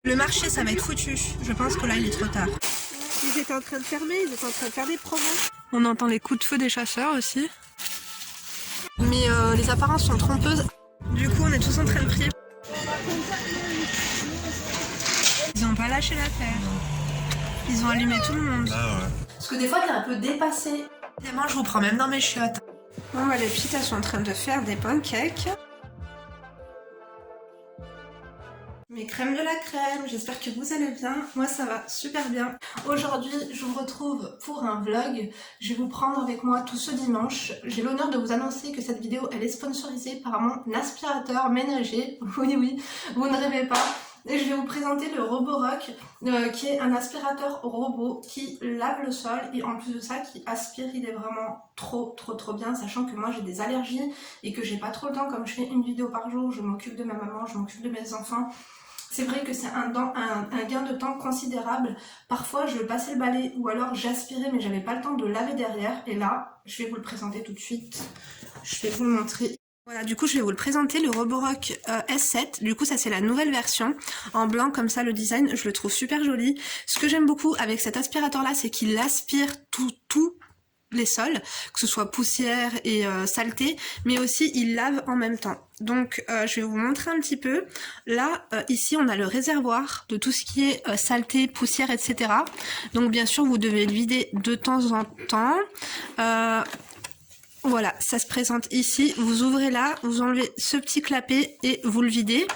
Le marché, ça va être foutu. Je pense que là, il est trop tard. Ils étaient en train de fermer, ils étaient en train de faire des promos. On entend les coups de feu des chasseurs aussi. Mais les apparences sont trompeuses. Du coup, on est tous en train de prier. Ils ont pas lâché l'affaire. Ils ont allumé tout le monde. Ah ouais. Parce que des fois, t'es un peu dépassé. Et moi, je vous prends même dans mes chiottes. Bon, bah, les petites, elles sont en train de faire des pancakes. Mes crèmes de la crème, j'espère que vous allez bien. Moi, ça va super bien. Aujourd'hui, je vous retrouve pour un vlog. Je vais vous prendre avec moi tout ce dimanche. J'ai l'honneur de vous annoncer que cette vidéo, elle est sponsorisée par mon aspirateur ménager. Oui, oui, vous ne rêvez pas. Et je vais vous présenter le Roborock, qui est un aspirateur robot qui lave le sol et en plus de ça qui aspire. Il est vraiment trop bien, sachant que moi j'ai des allergies et que j'ai pas trop le temps. Comme je fais une vidéo par jour, je m'occupe de ma maman, je m'occupe de mes enfants. C'est vrai que c'est un gain de temps considérable. Parfois je passais le balai ou alors j'aspirais mais j'avais pas le temps de laver derrière. Et là, je vais vous le présenter tout de suite. Je vais vous le montrer. Voilà, du coup je vais vous le présenter, le Roborock S7. Du coup ça c'est la nouvelle version, en blanc comme ça le design, je le trouve super joli. Ce que j'aime beaucoup avec cet aspirateur là, c'est qu'il aspire tout les sols, que ce soit poussière et saleté, mais aussi il lave en même temps. Donc je vais vous montrer un petit peu. Là, ici on a le réservoir de tout ce qui est saleté, poussière, etc. Donc bien sûr vous devez le vider de temps en temps. Voilà, ça se présente ici. Vous ouvrez là, vous enlevez ce petit clapet et vous le videz.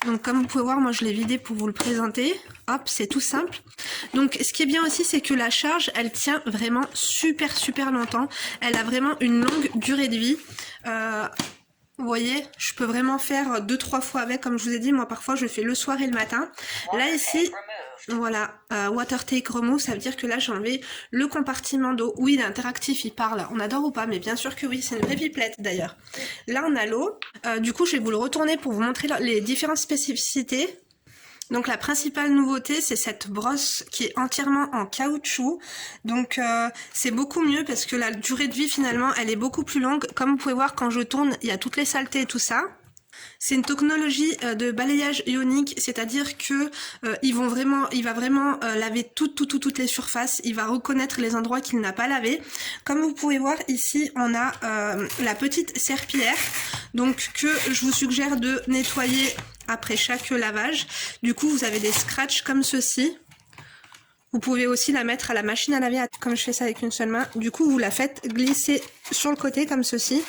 Donc comme vous pouvez voir, moi je l'ai vidé pour vous le présenter. Hop, c'est tout simple. Donc ce qui est bien aussi, c'est que la charge, elle tient vraiment super longtemps. Elle a vraiment une longue durée de vie. Vous voyez, je peux vraiment faire 2-3 fois avec, comme je vous ai dit, moi parfois je fais le soir et le matin. Là ici, voilà, water take remove, ça veut dire que là j'ai enlevé le compartiment d'eau. Oui, il est interactif, il parle, on adore ou pas, mais bien sûr que oui, c'est une vraie pipelette d'ailleurs. Là on a l'eau, du coup je vais vous le retourner pour vous montrer les différentes spécificités. Donc la principale nouveauté, c'est cette brosse qui est entièrement en caoutchouc. Donc c'est beaucoup mieux parce que la durée de vie finalement, elle est beaucoup plus longue. Comme vous pouvez voir, quand je tourne, il y a toutes les saletés et tout ça. C'est une technologie de balayage ionique, c'est-à-dire que il va vraiment laver toutes les surfaces. Il va reconnaître les endroits qu'il n'a pas lavés. Comme vous pouvez voir ici, on a la petite serpillière, donc que je vous suggère de nettoyer après chaque lavage. Du coup, vous avez des scratchs comme ceci. Vous pouvez aussi la mettre à la machine à laver, comme je fais ça avec une seule main. Du coup, vous la faites glisser sur le côté comme ceci.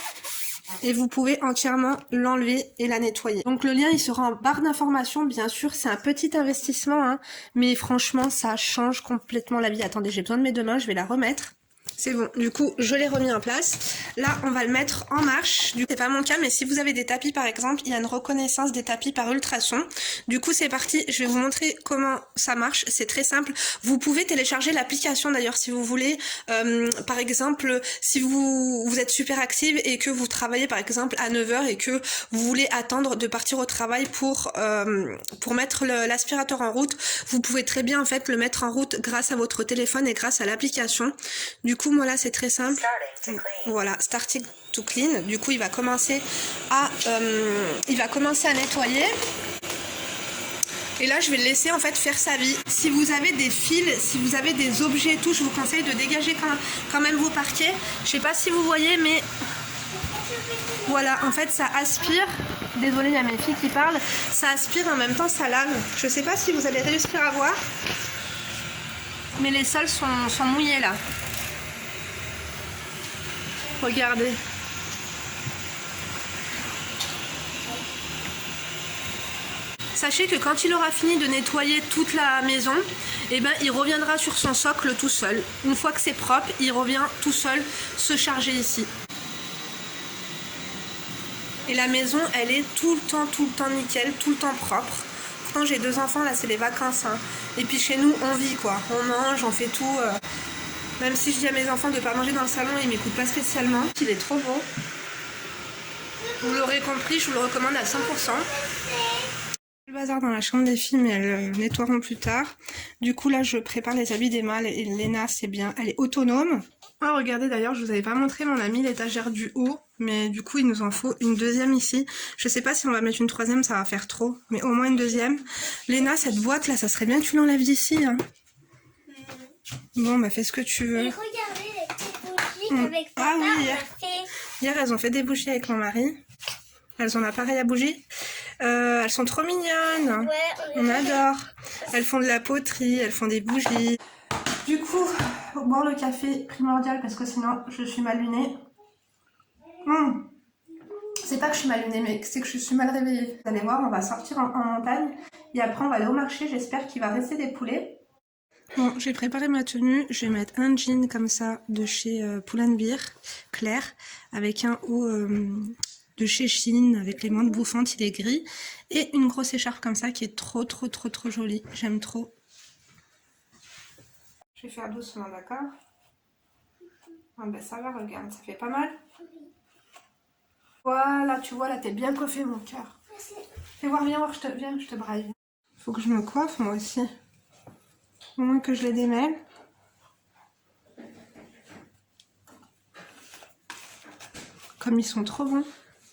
Et vous pouvez entièrement l'enlever et la nettoyer. Donc le lien il sera en barre d'information, bien sûr c'est un petit investissement, hein, mais franchement ça change complètement la vie. Attendez, j'ai besoin de mes deux mains, je vais la remettre. C'est bon, du coup je l'ai remis en place. Là on va le mettre en marche. Du coup c'est pas mon cas, mais si vous avez des tapis par exemple, il y a une reconnaissance des tapis par ultrason. Du coup c'est parti, je vais vous montrer comment ça marche. C'est très simple. Vous pouvez télécharger l'application d'ailleurs si vous voulez. Par exemple, si vous êtes super active et que vous travaillez par exemple à 9 h et que vous voulez attendre de partir au travail pour mettre l'aspirateur en route, vous pouvez très bien en fait le mettre en route grâce à votre téléphone et grâce à l'application. Du coup moi là c'est très simple. Voilà, starting to clean. Du coup il va commencer à nettoyer. Et là je vais le laisser en fait faire sa vie. Si vous avez des fils, si vous avez des objets et tout, je vous conseille de dégager quand même vos parquets. Je sais pas si vous voyez, mais voilà, en fait ça aspire. Désolée, il y a mes filles qui parlent. Ça aspire et en même temps ça lave. Je sais pas si vous allez réussir à voir, mais les sols sont mouillés là. Regardez. Sachez que quand il aura fini de nettoyer toute la maison, eh ben, il reviendra sur son socle tout seul. Une fois que c'est propre, il revient tout seul se charger ici. Et la maison, elle est tout le temps nickel, tout le temps propre. Pourtant j'ai 2 enfants, là c'est les vacances. Hein. Et puis chez nous, on vit quoi. On mange, on fait tout. Même si je dis à mes enfants de ne pas manger dans le salon, ils m'écoutent pas spécialement. Il est trop beau. Vous l'aurez compris, je vous le recommande à 100%. Le bazar dans la chambre des filles, mais elles nettoieront plus tard. Du coup là je prépare les habits d'Emma et Léna, c'est bien, elle est autonome. Oh, regardez, d'ailleurs, je vous avais pas montré, mais on a mis l'étagère du haut, mais du coup, il nous en faut une deuxième ici. Je sais pas si on va mettre une troisième, ça va faire trop, mais au moins une deuxième. Léna, cette boîte là, ça serait bien que tu l'enlèves d'ici, hein. Bon, bah fais ce que tu veux. Et regardez les petites bougies avec papa, Ah oui, on hier. a fait. Hier, elles ont fait des bougies avec mon mari. Elles ont l'appareil à bougies. Elles sont trop mignonnes. Ouais, On adore. Elles font de la poterie, elles font des bougies. Du coup, boire le café primordial parce que sinon je suis mal lunée. C'est pas que je suis mal lunée, mais c'est que je suis mal réveillée. Vous allez voir, on va sortir en montagne et après on va aller au marché. J'espère qu'il va rester des poulets. Bon, j'ai préparé ma tenue. Je vais mettre un jean comme ça de chez Pull&Bear, clair, avec un haut de chez Shein avec les mantes bouffantes, il est gris, et une grosse écharpe comme ça qui est trop jolie. J'aime trop. Je vais faire doucement, d'accord? Ah ben ça va, regarde, ça fait pas mal. Voilà, tu vois, là t'es bien coiffée, mon cœur. Fais voir, viens voir, je te braille. Faut que je me coiffe moi aussi. Au moins que je les démêle. Comme ils sont trop bons.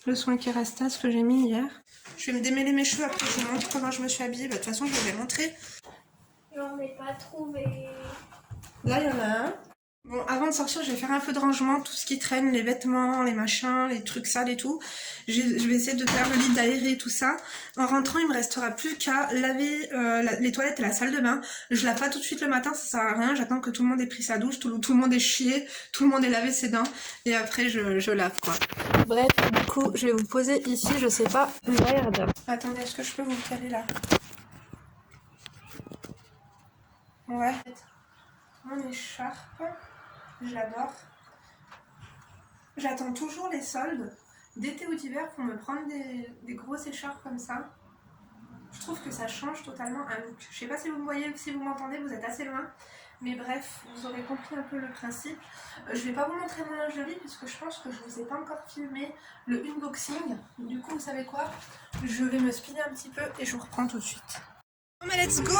Le soin qui reste à ce que j'ai mis hier. Je vais me démêler mes cheveux, après je vous montre comment je me suis habillée. Bah, de toute façon, je vais les montrer. J'en ai pas trouvé. Là, il y en a un. Bon, avant de sortir, je vais faire un peu de rangement, tout ce qui traîne, les vêtements, les machins, les trucs sales et tout. Je vais essayer de faire le lit, d'aérer tout ça. En rentrant, il me restera plus qu'à laver les toilettes et la salle de bain. Je lave pas tout de suite le matin, ça sert à rien. J'attends que tout le monde ait pris sa douche, tout le monde ait chié, tout le monde ait lavé ses dents. Et après, je lave, quoi. Bref, du coup, je vais vous poser ici, je sais pas, merde. Attendez, est-ce que je peux vous caler là? Ouais. Mon écharpe. J'adore. J'attends toujours les soldes d'été ou d'hiver pour me prendre des grosses écharpes comme ça. Je trouve que ça change totalement un look. Je sais pas si vous me voyez, si vous m'entendez, vous êtes assez loin. Mais bref, vous aurez compris un peu le principe. Je vais pas vous montrer mon linge de lit puisque je pense que je vous ai pas encore filmé le unboxing. Du coup, vous savez quoi? Je vais me speeder un petit peu et je vous reprends tout de suite. Bon mais let's go!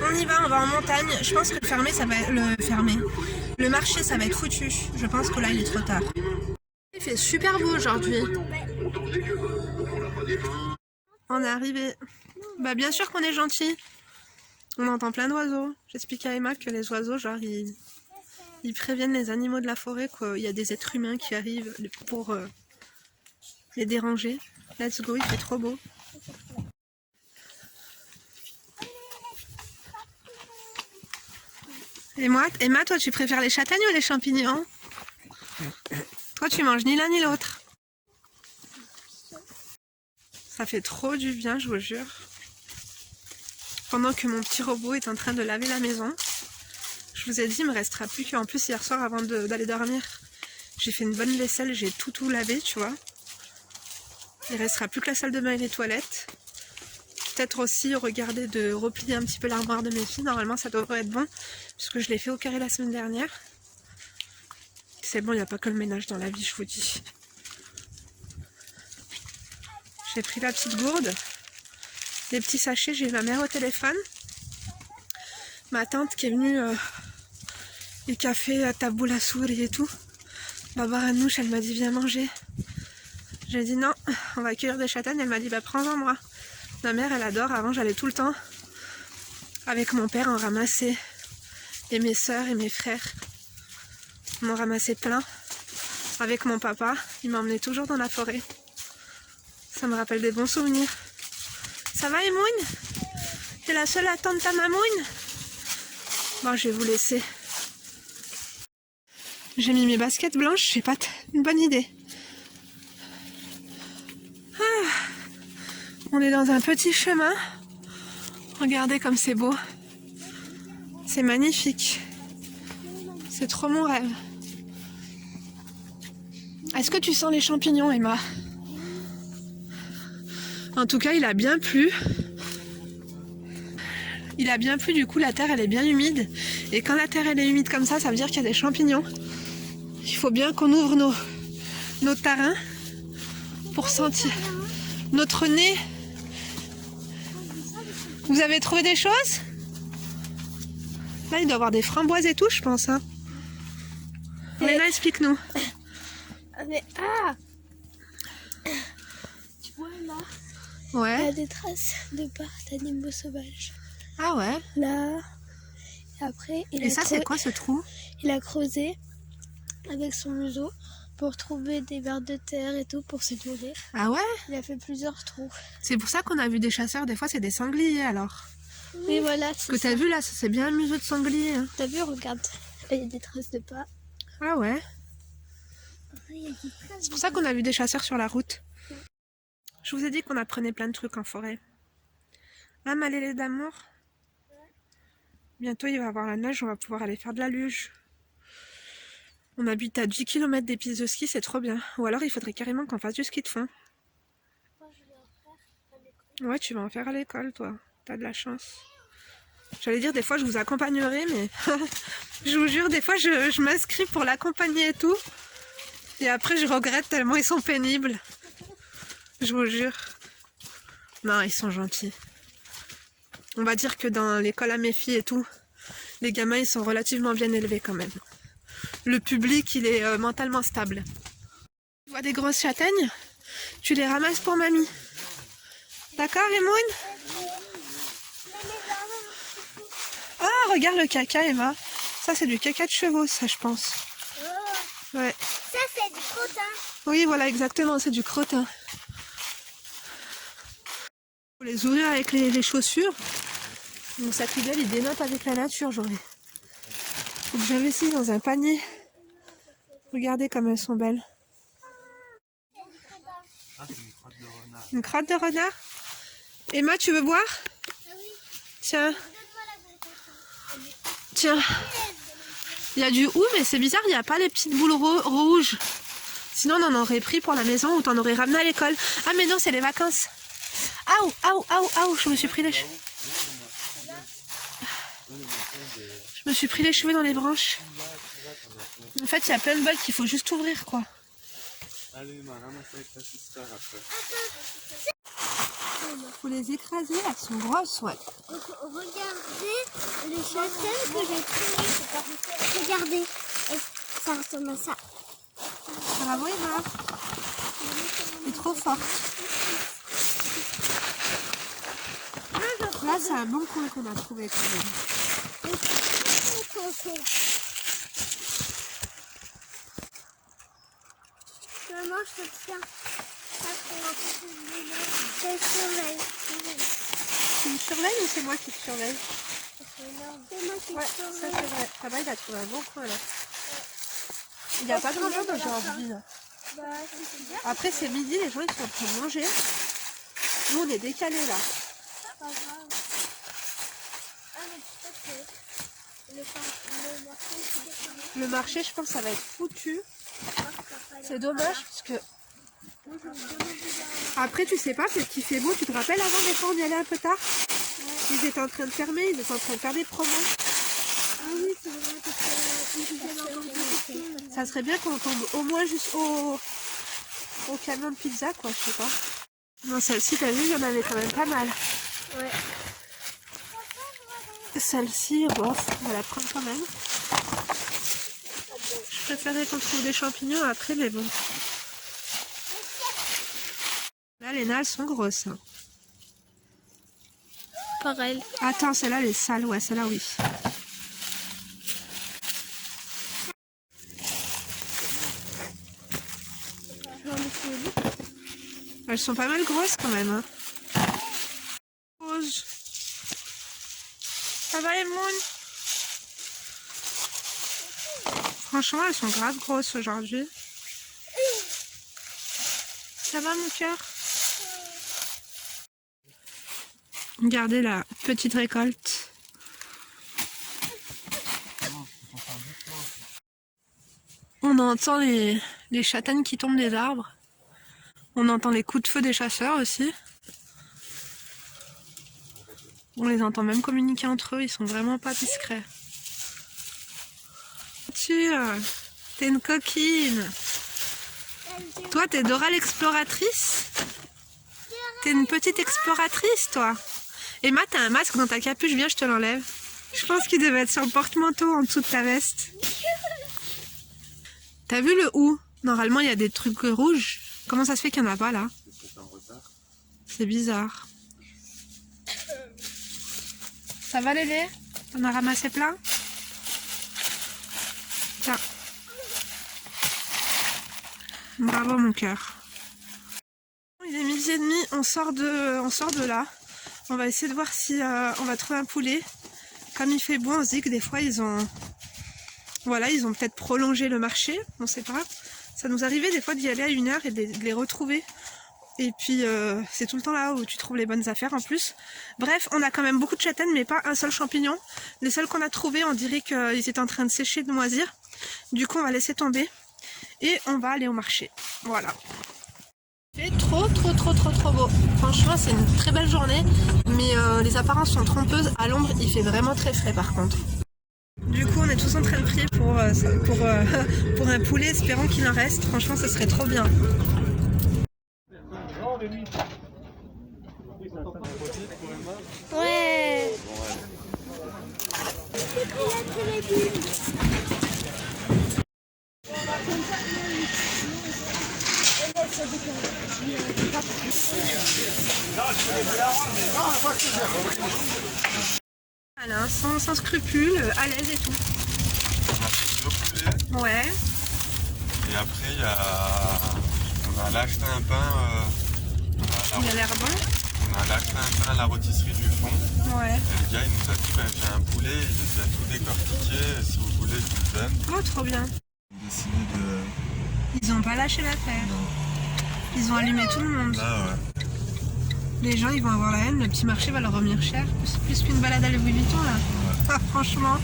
On y va, on va en montagne. Je pense que le marché ça va être foutu. Je pense que là il est trop tard. Il fait super beau aujourd'hui. On est arrivé. Bah bien sûr qu'on est gentil. On entend plein d'oiseaux. J'explique à Emma que les oiseaux, genre ils préviennent les animaux de la forêt qu'il y a des êtres humains qui arrivent pour les déranger. Let's go, il fait trop beau. Et moi, Emma, toi, tu préfères les châtaignes ou les champignons? Toi, tu manges ni l'un ni l'autre. Ça fait trop du bien, je vous jure. Pendant que mon petit robot est en train de laver la maison, je vous ai dit, il me restera plus qu'en plus hier soir avant d'aller dormir. J'ai fait une bonne vaisselle, j'ai tout lavé, tu vois. Il restera plus que la salle de bain et les toilettes. Peut-être aussi regarder de replier un petit peu l'armoire de mes filles. Normalement ça devrait être bon puisque je l'ai fait au carré la semaine dernière. C'est bon, il n'y a pas que le ménage dans la vie, je vous dis. J'ai pris la petite gourde, des petits sachets, j'ai eu ma mère au téléphone. Ma tante qui est venue les cafés à taboula souris et tout. Baba Ranouche, elle m'a dit viens manger. J'ai dit non, on va cueillir des châtaignes. Elle m'a dit bah prends-en moi. Ma mère elle adore, avant j'allais tout le temps avec mon père en ramasser. Et mes soeurs et mes frères m'en ramassaient plein. Avec mon papa, il m'emmenait toujours dans la forêt. Ça me rappelle des bons souvenirs. Ça va Emoun? T'es la seule à attendre ta mamoune? Bon, je vais vous laisser. J'ai mis mes baskets blanches, j'ai pas une bonne idée. Ah, on est dans un petit chemin. Regardez comme c'est beau. C'est magnifique. C'est trop mon rêve. Est-ce que tu sens les champignons, Emma? En tout cas, il a bien plu. Il a bien plu, du coup, la terre, elle est bien humide. Et quand la terre, elle est humide comme ça veut dire qu'il y a des champignons. Il faut bien qu'on ouvre nos tarins pour sentir notre nez. Vous avez trouvé des choses? Là, il doit y avoir des framboises et tout, je pense. Hein. Léna, explique-nous. Mais tu vois là, il y Ouais. a des traces de pas d'animaux sauvages. Ah ouais. Là, et après, Et ça, c'est quoi ce trou? il a creusé avec son museau pour trouver des vers de terre et tout pour se nourrir. Ah ouais? Il a fait plusieurs trous. C'est pour ça qu'on a vu des chasseurs, des fois c'est des sangliers alors. Oui, voilà, Ce que c'est t'as ça. vu là, c'est bien un museau de sanglier. Hein. T'as vu, regarde. Là, il y a des traces de pas. Ah ouais. Il y a des traces C'est pour ça qu'on a vu des chasseurs sur la route. Je vous ai dit qu'on apprenait plein de trucs en forêt. Ah, Malélé d'amour. Bientôt il va y avoir la neige, on va pouvoir aller faire de la luge. On habite à 10 km des pistes de ski, c'est trop bien. Ou alors il faudrait carrément qu'on fasse du ski de fond. Ouais, tu vas en faire à l'école, toi. T'as de la chance. J'allais dire, des fois, je vous accompagnerai, mais je vous jure, des fois, je m'inscris pour l'accompagner et tout. Et après, je regrette tellement ils sont pénibles. Je vous jure. Non, ils sont gentils. On va dire que dans l'école à mes filles et tout, les gamins, ils sont relativement bien élevés quand même. Le public, il est mentalement stable. Tu vois des grosses châtaignes? Tu les ramasses pour mamie. D'accord, Emoun? Ah, regarde le caca, Emma. Ça, c'est du caca de chevaux, ça, je pense. Ouais. Ça, c'est du crottin. Oui, voilà, exactement, c'est du crottin. Faut les ouvrir avec les chaussures. Mon sac poubelle, il dénote avec la nature, j'aurais. Faut que j'investisse dans un panier. Regardez comme elles sont belles. Une crotte de renard. Emma, tu veux boire? Tiens. Tiens. Il y a du hou, mais c'est bizarre, il n'y a pas les petites boules rouges. Sinon, on en aurait pris pour la maison ou t'en aurais ramené à l'école. Ah, mais non, c'est les vacances. Aouh, aouh, aouh, aouh, je me suis pris les cheveux. Je me suis pris les cheveux dans les branches. En fait, il y a plein de bols qu'il faut juste ouvrir, quoi. Faut les écraser, elles sont grosses, ouais. Regardez les châtaignes que j'ai trouvées. Regardez. Et ça ressemble à ça. Bravo, Emma. Elle est trop forte. Là, c'est un bon coin qu'on a trouvé quand même. Maman, je te tiens. Je te surveille. Tu me surveilles ou c'est moi qui te surveille? C'est moi qui Ouais, te ça surveille. c'est vrai. Papa, il a trouvé un bon coin là. Il n'y a pas grand monde aujourd'hui. Bah, c'est bien. Après, c'est midi, les gens ils sont en train de manger. Nous, on est décalés là. Pas grave. Ah, mais tu sais que le marché, c'est Le marché, je pense, ça va être foutu. C'est dommage parce que. Après, tu sais pas, peut-être qu'il fait beau. Tu te rappelles avant, des fois, on y allait un peu tard. Ils étaient en train de fermer, ils étaient en train de faire des promos. Ah oui, c'est vrai que Ça serait bien qu'on tombe au moins juste au camion de pizza, quoi, je sais pas. Non, celle-ci, t'as vu, il y en avait quand même pas mal. Ouais. Celle-ci, bof, on va la prendre quand même. Je préférais qu'on trouve des champignons après, mais bon. Là, les nales sont grosses. Hein. Pareil. Attends, celle-là, elle est sale. Ouais, celle-là, oui. Elles sont pas mal grosses quand même. Hein. Rose. Ça va, Emoun? Franchement, elles sont grave grosses aujourd'hui. Ça va, mon cœur? Regardez la petite récolte. On entend les châtaignes qui tombent des arbres. On entend les coups de feu des chasseurs aussi. On les entend même communiquer entre eux, ils sont vraiment pas discrets. T'es une coquine. Toi, t'es Dora l'exploratrice? T'es une petite exploratrice, toi. Emma, t'as un masque dans ta capuche, viens, je te l'enlève. Je pense qu'il devait être sur le porte-manteau en dessous de ta veste. T'as vu le ou? Normalement, il y a des trucs rouges. Comment ça se fait qu'il n'y en a pas là? C'est bizarre. Ça va Lélé? T'en as ramassé plein? Tiens. Bravo mon cœur. Il est 12h30, on sort de là. On va essayer de voir si on va trouver un poulet. Comme il fait beau, on se dit que des fois ils ont... Voilà, ils ont peut-être prolongé le marché, on sait pas. Ça nous arrivait des fois d'y aller à 1h et de les retrouver. Et puis c'est tout le temps là où tu trouves les bonnes affaires en plus. Bref, on a quand même beaucoup de châtaignes mais pas un seul champignon. Les seuls qu'on a trouvés, on dirait qu'ils étaient en train de sécher, de moisir. Du coup on va laisser tomber et on va aller au marché. Voilà. Il fait trop beau. Franchement c'est une très belle journée. Mais les apparences sont trompeuses. À l'ombre il fait vraiment très frais par contre. Du coup on est tous en train de prier pour un poulet, espérons qu'il en reste. Franchement ça serait trop bien. Ouais. Voilà, sans scrupules, à l'aise et tout. On a fait 2 poulets. Ouais. Et après, on a acheté un pain. Il a l'air bon. On a acheté un pain à la rôtisserie du fond. Ouais. Et le gars, il nous a dit j'ai un poulet, il a tout décortiqué. Si vous voulez, je vous le donne. Oh, trop bien. On a décidé de. Ils ont pas lâché l'affaire. Ils ont allumé tout le monde. Là, ouais. Les gens, ils vont avoir la haine. Le petit marché va leur revenir cher. Plus qu'une balade à Louis Vuitton, là. Ouais. Ah, franchement.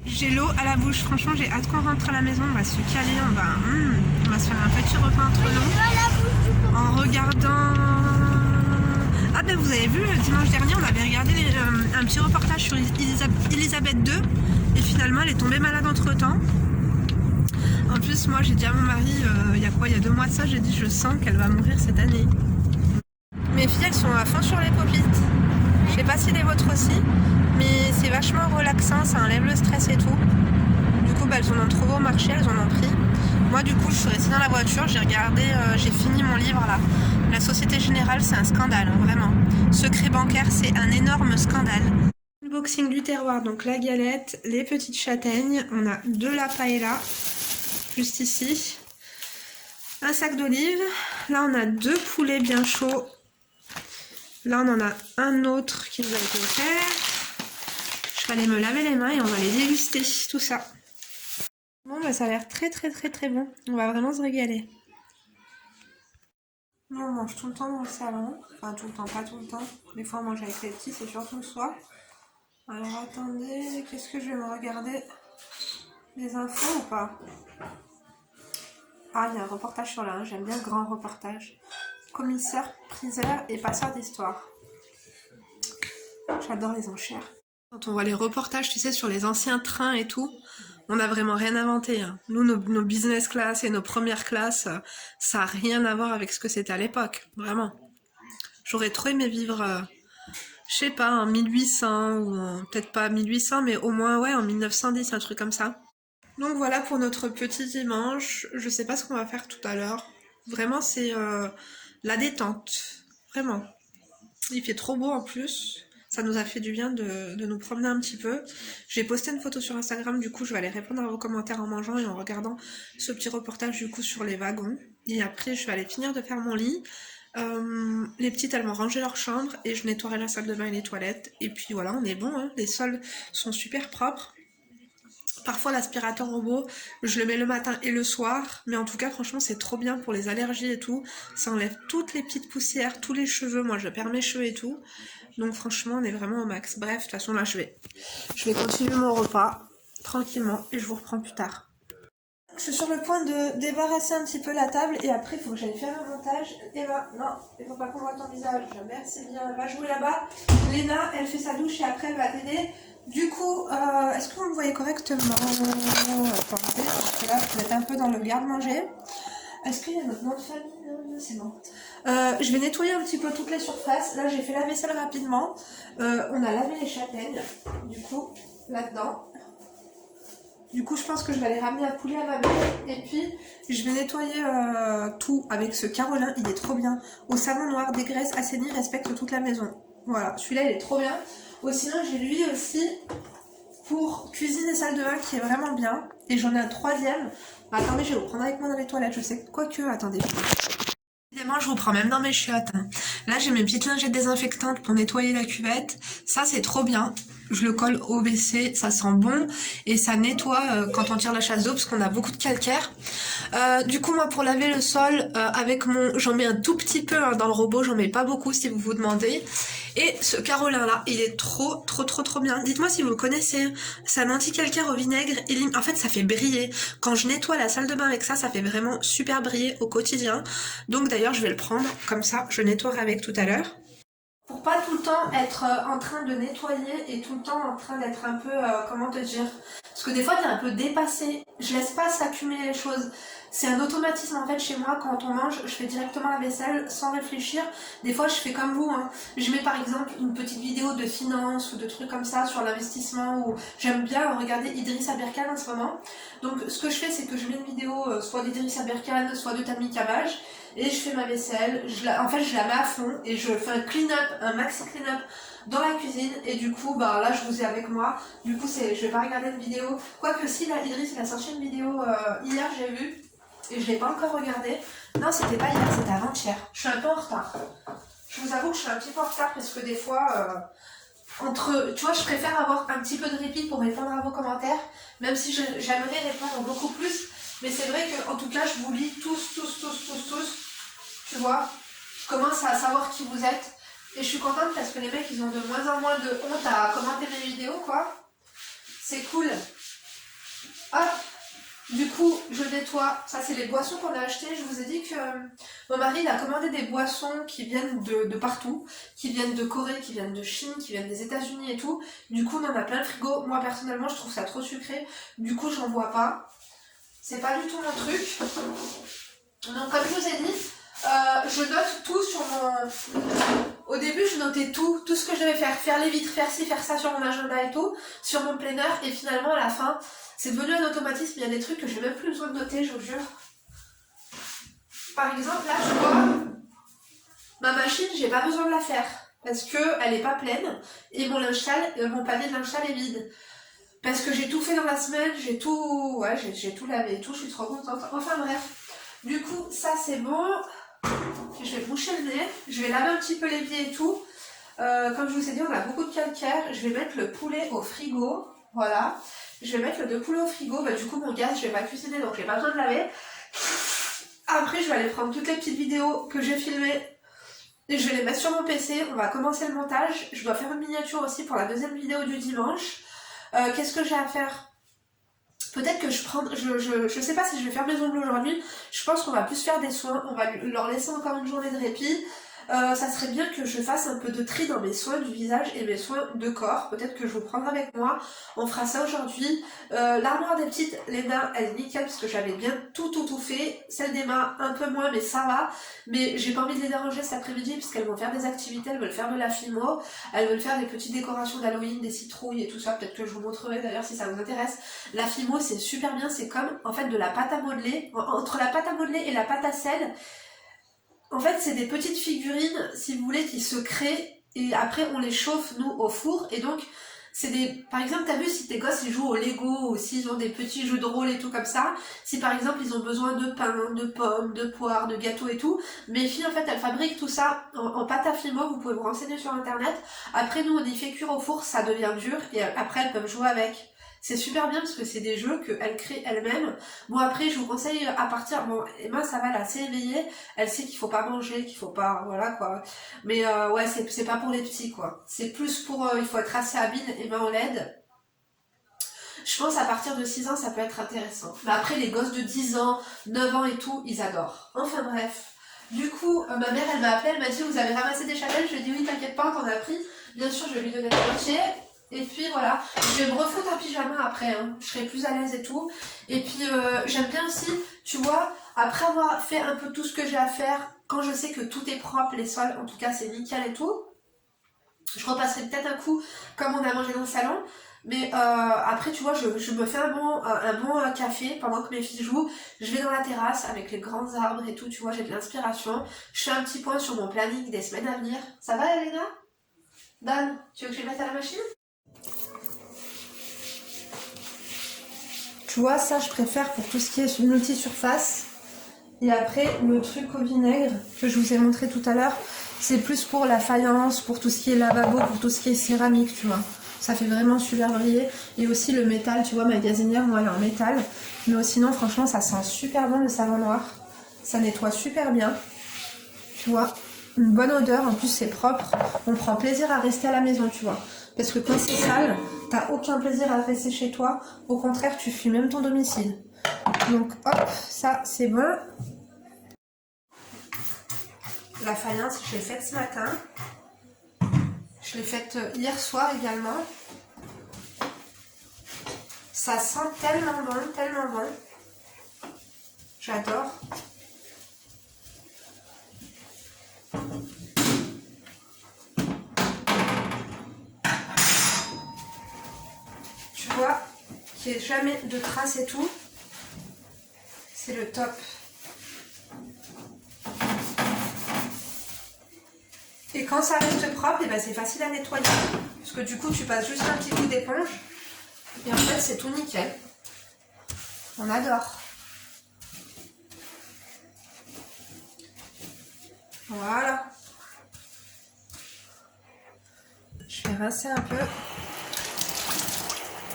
J'ai l'eau à la bouche. Franchement, j'ai hâte qu'on rentre à la maison. On va se caler. On va se faire un petit repas entre nous. En regardant... Ah ben vous avez vu, dimanche dernier, on avait regardé un petit reportage sur Elisabeth II. Et finalement, elle est tombée malade entre-temps. En plus, moi, j'ai dit à mon mari, il y a 2 mois de ça, j'ai dit, je sens qu'elle va mourir cette année. Mes filles, elles sont à fond sur les popites. Je sais pas si les vôtres aussi, mais c'est vachement relaxant, ça enlève le stress et tout. Du coup, elles en ont trouvé au marché, elles en ont pris. Moi, du coup, je suis restée dans la voiture, j'ai regardé, j'ai fini mon livre là. La Société Générale, c'est un scandale, hein, vraiment. Secret bancaire, c'est un énorme scandale. Unboxing du terroir, donc la galette, les petites châtaignes, on a de la paella, juste ici. Un sac d'olives, là on a 2 poulets bien chauds. Là, on en a un autre qui nous a été offert. Je vais aller me laver les mains et on va les déguster, tout ça. Bon, bah, ça a l'air très bon. On va vraiment se régaler. Nous, on mange tout le temps dans le salon. Enfin, tout le temps, pas tout le temps. Des fois, on mange avec les petits, c'est surtout le soir. Alors, attendez, qu'est-ce que je vais me regarder? Les infos ou pas? Ah, il y a un reportage sur là, j'aime bien le grand reportage. Commissaire, priseur et passeur d'histoire. J'adore les enchères. Quand on voit les reportages, tu sais, sur les anciens trains et tout, on n'a vraiment rien inventé. Hein. Nous, nos business class et nos premières classes, ça n'a rien à voir avec ce que c'était à l'époque. Vraiment. J'aurais trop aimé vivre, je sais pas, en 1800 ou peut-être pas 1800, mais au moins, ouais, en 1910, un truc comme ça. Donc voilà pour notre petit dimanche. Je sais pas ce qu'on va faire tout à l'heure. Vraiment, c'est... la détente, vraiment. Il fait trop beau en plus. Ça nous a fait du bien de nous promener un petit peu. J'ai posté une photo sur Instagram, du coup je vais aller répondre à vos commentaires en mangeant et en regardant ce petit reportage du coup sur les wagons. Et après je vais aller finir de faire mon lit. Les petites elles vont ranger leur chambre et je nettoierai la salle de bain et les toilettes. Et puis voilà, on est bon, hein. Les sols sont super propres. Parfois l'aspirateur robot, je le mets le matin et le soir, mais en tout cas franchement c'est trop bien pour les allergies et tout, ça enlève toutes les petites poussières, tous les cheveux, moi je perds mes cheveux et tout, donc franchement on est vraiment au max. Bref, de toute façon là je vais continuer mon repas tranquillement et je vous reprends plus tard. Je suis sur le point de débarrasser un petit peu la table et après il faut que j'aille faire un montage. Eva, non, il faut pas qu'on voit ton visage, merci bien, elle va jouer là-bas. Léna, elle fait sa douche et après elle va t'aider. Du coup, est-ce que vous me voyez correctement? Attendez, parce que là, vous êtes un peu dans le garde-manger. Est-ce qu'il y a notre nom de famille? C'est bon. Je vais nettoyer un petit peu toutes les surfaces. Là, j'ai fait la vaisselle rapidement. On a lavé les châtaignes, du coup, là-dedans. Du coup, je pense que je vais aller ramener un poulet à ma mère. Et puis, je vais nettoyer tout avec ce carolin. Il est trop bien. Au savon noir, dégraisse, assainit, respecte toute la maison. Voilà, celui-là, il est trop bien. Sinon, j'ai lui aussi pour cuisine et salle de bain qui est vraiment bien. Et j'en ai un troisième. Attendez, je vais vous prendre avec moi dans les toilettes. Je sais quoi que... Attendez. Évidemment, je vous prends même dans mes chiottes. Là, j'ai mes petites lingettes désinfectantes pour nettoyer la cuvette. Ça, c'est trop bien. Je le colle au WC, ça sent bon et ça nettoie quand on tire la chasse d'eau parce qu'on a beaucoup de calcaire. Du coup, moi, pour laver le sol, avec j'en mets un tout petit peu dans le robot, j'en mets pas beaucoup si vous vous demandez. Et ce carolin là, il est trop bien. Dites-moi si vous le connaissez. C'est un anti-calcaire au vinaigre. En fait, ça fait briller. Quand je nettoie la salle de bain avec ça, ça fait vraiment super briller au quotidien. Donc d'ailleurs, je vais le prendre comme ça. Je nettoierai avec tout à l'heure. Pour pas tout le temps être en train de nettoyer et tout le temps en train d'être un peu, comment te dire, parce que des fois t'es un peu dépassé, je laisse pas s'accumuler les choses. C'est un automatisme en fait chez moi, quand on mange, je fais directement la vaisselle sans réfléchir. Des fois je fais comme vous, hein. Je mets par exemple une petite vidéo de finance ou de trucs comme ça sur l'investissement, ou j'aime bien regarder Idriss Aberkan en ce moment. Donc ce que je fais, c'est que je mets une vidéo soit d'Idriss Aberkan, soit de Tammy Cabage, et je fais ma vaisselle, en fait je la mets à fond et je fais un clean-up, un maxi clean-up dans la cuisine, et du coup bah là je vous ai avec moi, du coup je vais pas regarder une vidéo, quoique si là Idriss il a sorti une vidéo hier, j'ai vu, et je l'ai pas encore regardée. Non, c'était pas hier, c'était avant-hier. Je suis un peu en retard. Je vous avoue que je suis un petit peu en retard parce que des fois, tu vois, je préfère avoir un petit peu de répit pour répondre à vos commentaires, même si j'aimerais répondre beaucoup plus. Mais c'est vrai que, en tout cas, je vous lis tous. Tu vois, je commence à savoir qui vous êtes. Et je suis contente parce que les mecs, ils ont de moins en moins de honte à commenter mes vidéos, quoi. C'est cool. Hop. Du coup, je nettoie. Ça, c'est les boissons qu'on a achetées. Je vous ai dit que mon mari, il a commandé des boissons qui viennent de partout, qui viennent de Corée, qui viennent de Chine, qui viennent des États-Unis et tout. Du coup, on en a plein le frigo. Moi, personnellement, je trouve ça trop sucré. Du coup, j'en bois pas. C'est pas du tout mon truc. Donc, comme je vous ai dit, je note tout sur mon... Au début, je notais tout ce que je devais faire les vitres, faire ci, faire ça sur mon agenda et tout, sur mon planner, et finalement, à la fin, c'est devenu un automatisme. Il y a des trucs que j'ai même plus besoin de noter, je vous jure. Par exemple, là, je vois, ma machine, j'ai pas besoin de la faire, parce que elle est pas pleine, et mon panier de linge sale est vide. Parce que j'ai tout fait dans la semaine, j'ai tout lavé et tout, je suis trop contente. Enfin bref, du coup, ça c'est bon. Je vais boucher le nez, je vais laver un petit peu les pieds et tout. Comme je vous ai dit, on a beaucoup de calcaire. Je vais mettre le poulet au frigo, voilà. Je vais mettre le poulet au frigo, du coup mon gaz, je vais pas cuisiner, donc j'ai pas besoin de laver. Après, je vais aller prendre toutes les petites vidéos que j'ai filmées et je vais les mettre sur mon PC. On va commencer le montage. Je dois faire une miniature aussi pour la deuxième vidéo du dimanche. Qu'est-ce que j'ai à faire? Peut-être que je sais pas si je vais faire mes ongles aujourd'hui. Je pense qu'on va plus faire des soins. On va leur laisser encore une journée de répit. Ça serait bien que je fasse un peu de tri dans mes soins du visage et mes soins de corps. Peut-être que je vous prendrai avec moi. On fera ça aujourd'hui. L'armoire des petites, Léna, elle est nickel parce que j'avais bien tout fait. Celle d'Emma, un peu moins, mais ça va. Mais j'ai pas envie de les déranger cet après-midi puisqu'elles vont faire des activités. Elles veulent faire de la filmo. Elles veulent faire des petites décorations d'Halloween, des citrouilles et tout ça. Peut-être que je vous montrerai d'ailleurs si ça vous intéresse. La filmo, c'est super bien. C'est comme en fait de la pâte à modeler. Entre la pâte à modeler et la pâte à sel, en fait, c'est des petites figurines, si vous voulez, qui se créent, et après on les chauffe, nous, au four, et donc, c'est des... Par exemple, t'as vu, si tes gosses, ils jouent au Lego, ou s'ils ont des petits jeux de rôle et tout comme ça, si par exemple, ils ont besoin de pain, de pommes, de poires, de gâteaux et tout, mes filles, en fait, elles fabriquent tout ça en pâte à fimo, vous pouvez vous renseigner sur Internet. Après, nous, on y fait cuire au four, ça devient dur, et après, elles peuvent jouer avec. C'est super bien parce que c'est des jeux qu'elle crée elle-même. Bon, après, je vous conseille à partir... Bon, Emma, ça va, elle est assez éveillée. Elle sait qu'il faut pas manger, qu'il faut pas... Voilà, quoi. Mais ouais, c'est pas pour les petits, quoi. C'est plus pour... il faut être assez habile, Emma en LED. Je pense à partir de 6 ans, ça peut être intéressant. Mais après, les gosses de 10 ans, 9 ans et tout, ils adorent. Enfin, bref. Du coup, ma mère, elle m'a appelé, elle m'a dit, vous avez ramassé des châtaignes? Je lui ai dit, oui, t'inquiète pas, on t'en a pris. Bien sûr, je vais lui donner la moitié. Et puis voilà, je vais me refoutre un pyjama après, hein. Je serai plus à l'aise et tout. Et puis j'aime bien aussi, tu vois, après avoir fait un peu tout ce que j'ai à faire, quand je sais que tout est propre, les sols, en tout cas c'est nickel et tout, je repasserai peut-être un coup, comme on a mangé dans le salon, Mais après, tu vois, je me fais un bon café pendant que mes filles jouent. Je vais dans la terrasse avec les grands arbres et tout, tu vois, j'ai de l'inspiration. Je fais un petit point sur mon planning des semaines à venir. Ça va, Elena? Dan, tu veux que je les mette à la machine? Tu vois, ça, je préfère pour tout ce qui est multi-surface. Et après, le truc au vinaigre que je vous ai montré tout à l'heure, c'est plus pour la faïence, pour tout ce qui est lavabo, pour tout ce qui est céramique, tu vois. Ça fait vraiment super briller. Et aussi le métal, tu vois, ma gazinière, moi, elle est en métal. Mais sinon, franchement, ça sent super bon le savon noir. Ça nettoie super bien. Tu vois, une bonne odeur. En plus, c'est propre. On prend plaisir à rester à la maison, tu vois. Parce que quand c'est sale, t'as aucun plaisir à rester chez toi. Au contraire, tu fuis même ton domicile. Donc, hop, ça, c'est bon. La faïence, je l'ai faite ce matin. Je l'ai faite hier soir également. Ça sent tellement bon, tellement bon. J'adore. Tu vois, qu'il n'y ait jamais de traces et tout. C'est le top. Et quand ça reste propre, et ben c'est facile à nettoyer. Parce que du coup, tu passes juste un petit coup d'éponge. Et en fait, c'est tout nickel. On adore. Voilà. Je vais rincer un peu.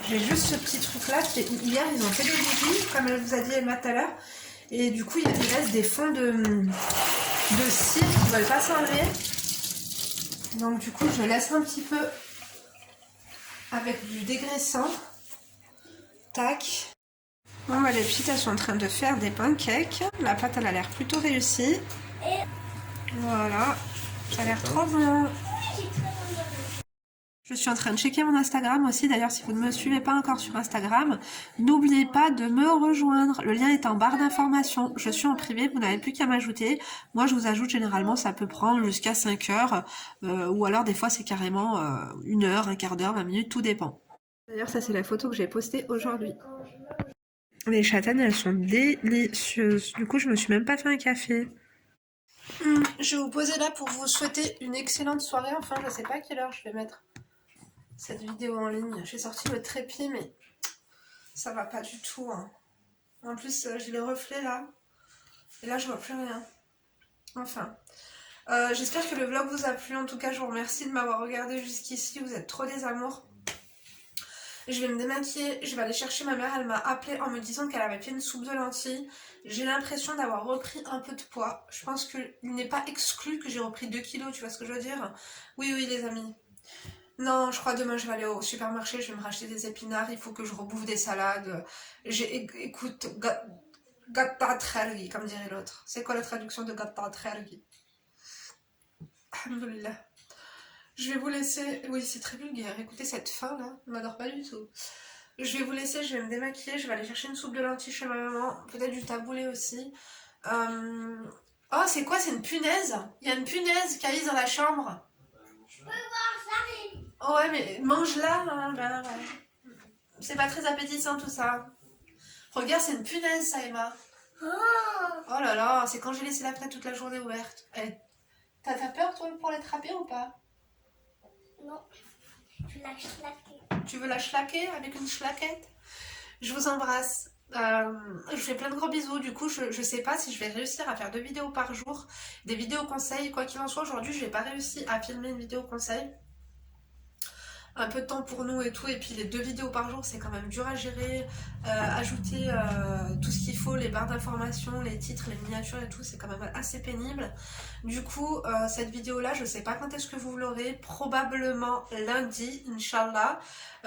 J'ai juste ce petit truc là. Hier, ils ont fait des bougies, comme elle vous a dit Emma tout à l'heure. Et du coup, il reste des fonds de cire qui ne veulent pas s'enlever. Donc du coup, je laisse un petit peu avec du dégraissant. Tac. Bon, bah, les petites, elles sont en train de faire des pancakes. La pâte, elle a l'air plutôt réussie. Voilà. Ça a l'air trop bon. Je suis en train de checker mon Instagram aussi. D'ailleurs, si vous ne me suivez pas encore sur Instagram, n'oubliez pas de me rejoindre. Le lien est en barre d'informations. Je suis en privé, vous n'avez plus qu'à m'ajouter. Moi, je vous ajoute généralement, ça peut prendre jusqu'à 5 heures. Ou alors, des fois, c'est carrément 1 heure, un quart d'heure, 20 minutes, tout dépend. D'ailleurs, ça, c'est la photo que j'ai postée aujourd'hui. Les châtaignes, elles sont délicieuses. Du coup, je me suis même pas fait un café. Je vais vous poser là pour vous souhaiter une excellente soirée. Enfin, je sais pas à quelle heure je vais mettre cette vidéo en ligne. J'ai sorti le trépied, mais ça va pas du tout. Hein. En plus, j'ai les reflets là. Et là, je vois plus rien. Enfin. J'espère que le vlog vous a plu. En tout cas, je vous remercie de m'avoir regardé jusqu'ici. Vous êtes trop des amours. Je vais me démaquiller. Je vais aller chercher ma mère. Elle m'a appelé en me disant qu'elle avait fait une soupe de lentilles. J'ai l'impression d'avoir repris un peu de poids. Je pense qu'il n'est pas exclu que j'ai repris 2 kilos. Tu vois ce que je veux dire? Oui, oui, les amis. Non, je crois demain je vais aller au supermarché, je vais me racheter des épinards, il faut que je rebouffe des salades. Écoute, gattatrelgi, comme dirait l'autre. C'est quoi la traduction de gattatrelgi? Alhamdoulilah. Je vais vous laisser... Oui, c'est très vulgaire, écoutez cette fin là, on m'adore pas du tout. Je vais vous laisser, je vais me démaquiller, je vais aller chercher une soupe de lentilles chez ma maman, peut-être du taboulé aussi. Oh, c'est quoi? C'est une punaise? Il y a une punaise qui a dans la chambre. Oh ouais, mais mange-la, hein, ben, ouais. C'est pas très appétissant tout ça. Regarde, c'est une punaise ça, Emma. Oh là là, c'est quand j'ai laissé la fenêtre toute la journée ouverte. T'as peur toi pour l'attraper ou pas? Non, je vais la schlaquer. Tu veux la schlaquer avec une schlaquette? Je vous embrasse. Je vous fais plein de gros bisous. Du coup, je sais pas si je vais réussir à faire 2 vidéos par jour. Des vidéos conseils. Quoi qu'il en soit, aujourd'hui, je n'ai pas réussi à filmer une vidéo conseil. Un peu de temps pour nous et tout, et puis les 2 vidéos par jour c'est quand même dur à gérer, ajouter tout ce qu'il faut, les barres d'informations, les titres, les miniatures et tout, c'est quand même assez pénible. Du coup cette vidéo là je sais pas quand est-ce que vous l'aurez, probablement lundi Inch'Allah,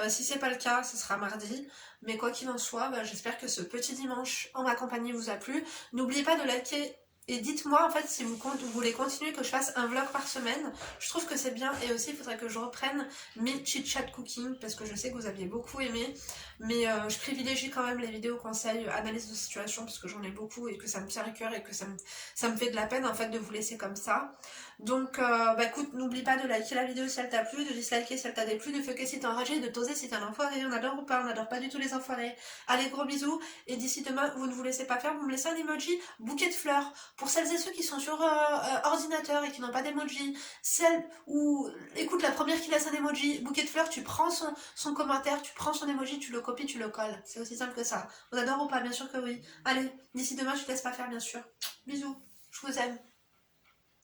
si c'est pas le cas ce sera mardi, mais quoi qu'il en soit j'espère que ce petit dimanche en ma compagnie vous a plu. N'oubliez pas de liker Et dites-moi en fait si vous voulez continuer que je fasse un vlog par semaine. Je trouve que c'est bien. Et aussi il faudrait que je reprenne mes chit chat cooking parce que je sais que vous aviez beaucoup aimé. Mais je privilégie quand même les vidéos conseils, analyse de situation parce que j'en ai beaucoup et que ça me tient à cœur et que ça me fait de la peine en fait de vous laisser comme ça. Donc écoute, n'oublie pas de liker la vidéo si elle t'a plu, de disliker si elle t'a déplu, de fucker si t'es enragé, de toser si t'es un enfoiré. On adore ou pas, on adore pas du tout les enfoirés. Allez, gros bisous. Et d'ici demain, vous ne vous laissez pas faire, vous me laissez un emoji bouquet de fleurs. Pour celles et ceux qui sont sur ordinateur et qui n'ont pas d'emoji, celle où, écoute, la première qui laisse un emoji bouquet de fleurs, tu prends son commentaire, tu prends son emoji, tu le copies, tu le colles. C'est aussi simple que ça. On adore ou pas, bien sûr que oui. Allez, d'ici demain, je te laisse pas faire, bien sûr. Bisous, je vous aime.